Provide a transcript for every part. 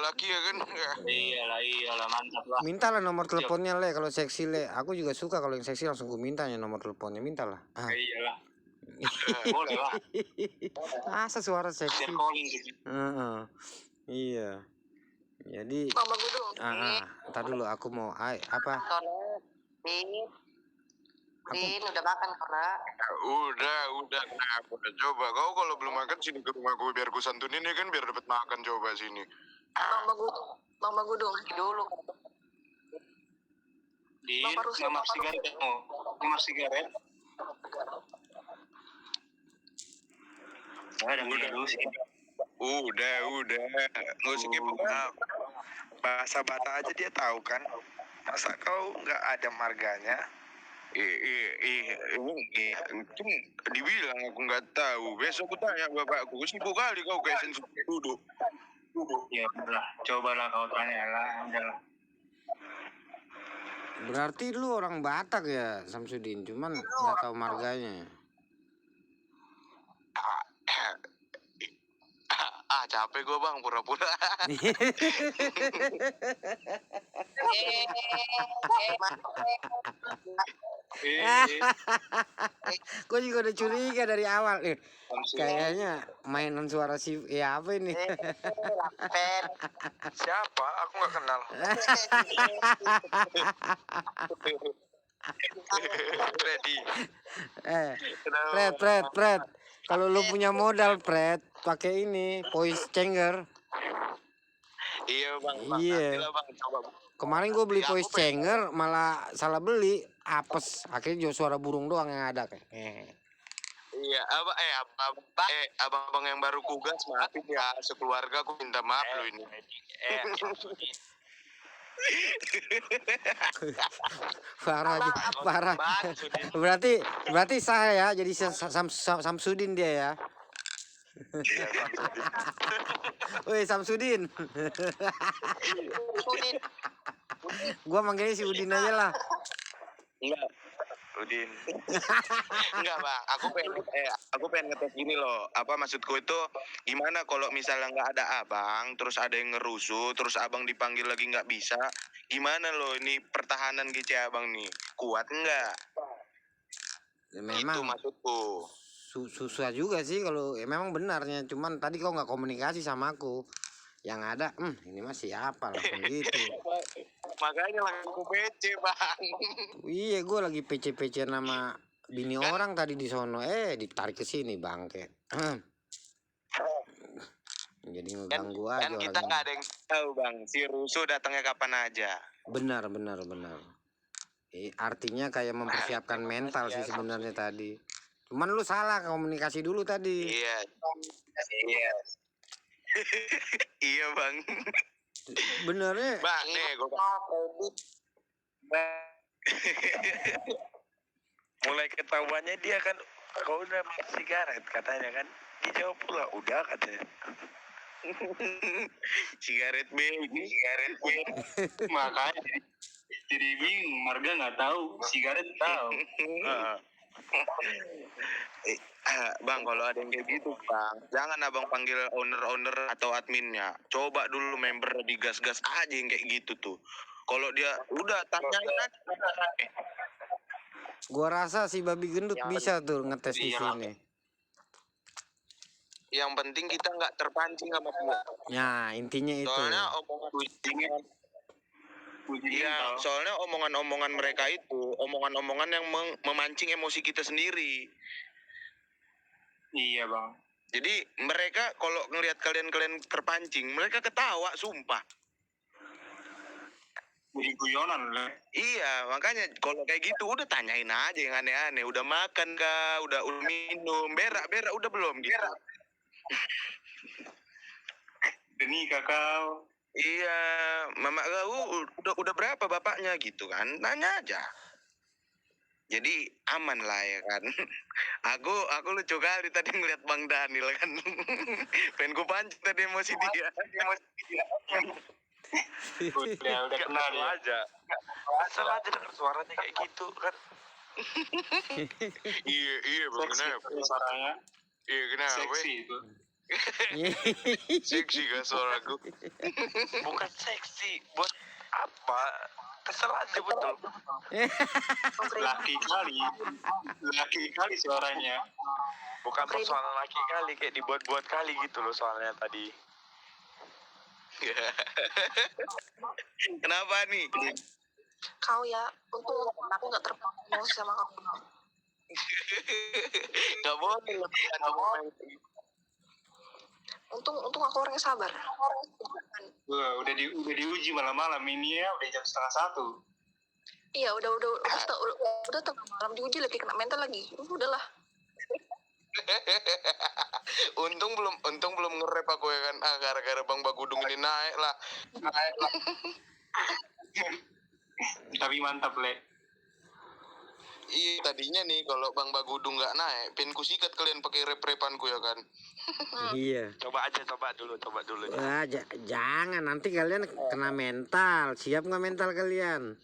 laki ya kan. Iyalah mantap lah. Mintalah nomor teleponnya Le kalau seksi Le. Aku juga suka kalau yang seksi langsung gue mintanya nomor teleponnya, mintalah. Iyalah. Boleh lah. Masa suara seksi? Calling gitu. Iya. Jadi Mama gue dong. ntar dulu aku mau apa? Din, udah makan karena Udah. Nah, udah coba. Kau kalau belum makan sini ke rumah gue biar gue santunin ya kan, biar dapat makan, coba sini. mama gue dong dulu. Din, nomor sigaret kamu. Nomor sigaret. Udah dulu sih. Udah. Nggak usah kepo. Bahasa Batak aja dia tahu kan. Masa kau nggak ada marganya? Itu dibilang aku nggak tahu. Besok aku tanya bapakku. Sibuk kali kau kayak sensus duduk. Ya udah, cobalah kau tanya lah. Berarti lu orang Batak ya Samsudin, cuman nggak tahu marganya. Capek gue bang, pura-pura. Gue juga udah curiga dari awal nih. Kayaknya mainan suara si apa ini? Siapa? Aku nggak kenal. Ready. Fred. Kalau lu punya modal, Fred, pakai ini voice changer. Iya bang. Iya. Bang, coba. Kemarin gue beli voice changer malah salah beli, apes. Akhirnya suara burung doang yang ada kayak. Iya, abang yang baru kugas, maafin ya, sekeluarga aku minta maaf lo ini. Parah. Berarti sah ya, jadi Samsudin dia ya. Woi Samsudin. Gua manggilnya si Udin aja lah. Enggak. Udin. Enggak bang, aku pengen ngetes gini loh. Apa maksudku itu, gimana kalau misalnya nggak ada abang, terus ada yang ngerusuh, terus abang dipanggil lagi nggak bisa, gimana loh ini pertahanan GC abang nih, kuat nggak? Ya, memang. Itu maksudku. Susah juga sih kalau memang benarnya, cuman tadi kau nggak komunikasi sama aku. Yang ada, ini mah siapa langsung gitu. Makanya langsung PC bang. Iya, gue lagi PC nama bini orang tadi di sono, ditarik ke sini bangke. Jadi ngeganggu aja. Kan kita nggak ada yang tahu bang, si rusuh datangnya kapan aja. Benar. Artinya kayak mempersiapkan mental sih sebenarnya tadi. Cuman lu salah komunikasi dulu tadi. Iya. Iya bang. Benernya. Bang nih gue. Mulai ketahuannya dia kan kau udah sigaret katanya kan. Dijawab pula udah katanya. Sigaret B. Makanya jadi bingung, marga nggak tahu, sigaret tahu. Bang, kalau ada yang kayak gitu bang, jangan abang panggil owner atau adminnya. Coba dulu member digas-gas aja yang kayak gitu tuh. Kalau dia udah tanyain aja. Gua rasa si babi gendut bisa tuh ngetes di sini. Yang penting kita nggak terpancing sama dia. Ya intinya itu. Soalnya omongan mereka itu omongan yang memancing emosi kita sendiri. Iya bang. Jadi mereka kalau ngelihat kalian terpancing, mereka ketawa, sumpah. Guyonan lah. Iya, makanya kalau kayak gitu udah tanyain aja yang aneh-aneh. Udah makan kah? Udah minum? Berak udah belum gitu? Deni kakao. Iya, mama kau udah berapa bapaknya gitu kan? Tanya aja. Jadi aman lah ya kan. Aku lucu kali tadi ngeliat Bang Daniel kan. Pengen gue pancing tadi emosi dia. Udah kenal aja. Asal aja denger suaranya kayak gitu kan. Iya benar. Suaranya. Iya kenapa? Seksi itu. Seksi gak suaraku? Bukan seksi, buat apa? Terserah aja betul. Laki kali suaranya. Bukan persoalan laki kali, kayak dibuat-buat kali gitu loh soalnya tadi. Kenapa nih? Kau ya, untung aku nggak terpengaruh sama kamu. Gak boleh lebihan ngomong. Untung aku orangnya sabar. Wah, udah diuji malam-malam ini ya, udah jam 12:30. Iya, udah tengah malam diuji lagi, kena mental lagi. Udahlah. untung belum nge-rap aku ya kan. Gara-gara Bang Bagudung ini naik lah. Tapi mantap, Le. Iya, tadinya nih kalau Bang Bagudung nggak naik, pengen ku sikat kalian pakai rap-rapanku ya kan. Iya. Coba dulu. Wah, jangan nanti kalian kena mental. Siap nggak mental kalian?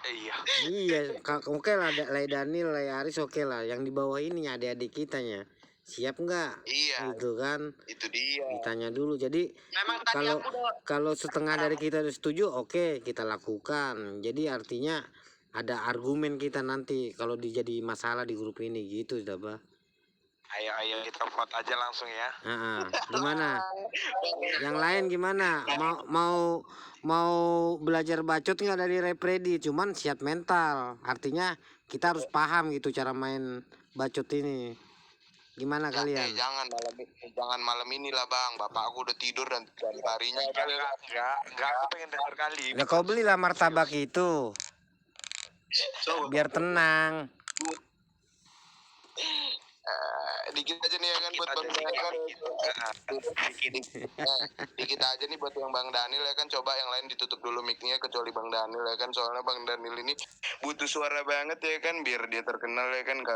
Iya. Iya, oke lah, Lay Daniel, Lay Aris oke lah. Yang di bawah ini adik-adik kitanya. Siap nggak? Iya, Gitu kan? itu dia. Ditanya dulu. Jadi Memang tadi kalau aku udah kalau setengah dari kita udah setuju, oke kita lakukan. Jadi artinya ada argumen kita nanti kalau dijadi masalah di grup ini gitu, Daba. Ayo kita vote aja langsung ya. Gimana? Yang lain gimana? Mau belajar bacot nggak dari Repredi? Cuman siap mental. Artinya kita harus paham gitu cara main bacot ini. Gimana kalian? Jangan malam ini lah Bang. Bapak aku udah tidur dan harinya. Enggak, aku pengen denger kali. Udah kau belilah martabak itu biar tenang. Dikit aja nih ya kan buat Bang Daniel kan. Dikit aja nih buat yang Bang Daniel ya kan. Coba yang lain ditutup dulu mic-nya kecuali Bang Daniel ya kan. Soalnya Bang Daniel ini butuh suara banget ya kan biar dia terkenal ya kan.